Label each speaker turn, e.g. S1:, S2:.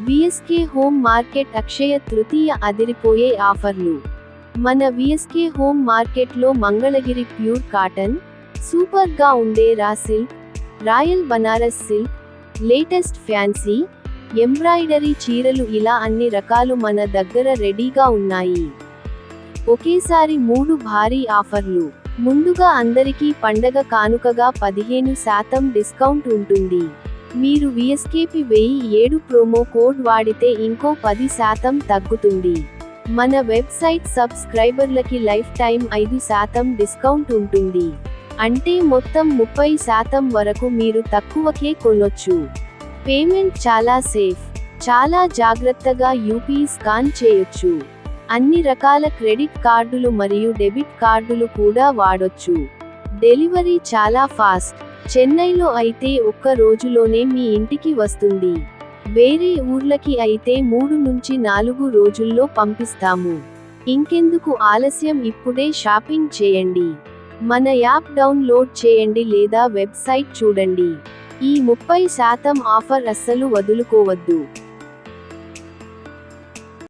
S1: VSK home market Akshaya Tritiya అదిరిపోయే ఆఫర్లు. మన విఎస్కే హోమ్ మార్కెట్లో మంగళగిరి ప్యూర్ కాటన్, సూపర్గా ఉండే raw silk, royal Banaras silk, latest fancy, embroidery చీరలు ఇలా అన్ని రకాలు మన దగ్గర రెడీగా ఉన్నాయి. ఒకేసారి 3 భారీ ఆఫర్లు. ముందుగా అందరికీ పండగ కానుకగా 15% డిస్కౌంట్ ఉంటుంది. మీరు విఎస్కేపి 1007 ప్రోమో కోడ్ వాడితే ఇంకో 10% తగ్గుతుంది. మన వెబ్సైట్ సబ్స్క్రైబర్లకి లైఫ్ టైం 5% డిస్కౌంట్ ఉంటుంది. అంటే మొత్తం 30% వరకు మీరు తక్కువకే కొనొచ్చు. పేమెంట్ చాలా సేఫ్. చాలా జాగ్రత్తగా యూపీఐ స్కాన్ చేయొచ్చు. అన్ని రకాల క్రెడిట్ కార్డులు మరియు డెబిట్ కార్డులు కూడా వాడొచ్చు. డెలివరీ చాలా ఫాస్ట్. చెన్నైలో అయితే ఒక్క రోజులోనే మీ ఇంటికి వస్తుంది. వేరే ఊర్లకి అయితే 3 నుంచి 4 రోజుల్లో పంపిస్తాము. ఇంకెందుకు ఆలస్యం, ఇప్పుడే షాపింగ్ చేయండి. మన యాప్ డౌన్లోడ్ చేయండి లేదా వెబ్సైట్ చూడండి. ఈ 30% ఆఫర్ అస్సలు వదులుకోవద్దు.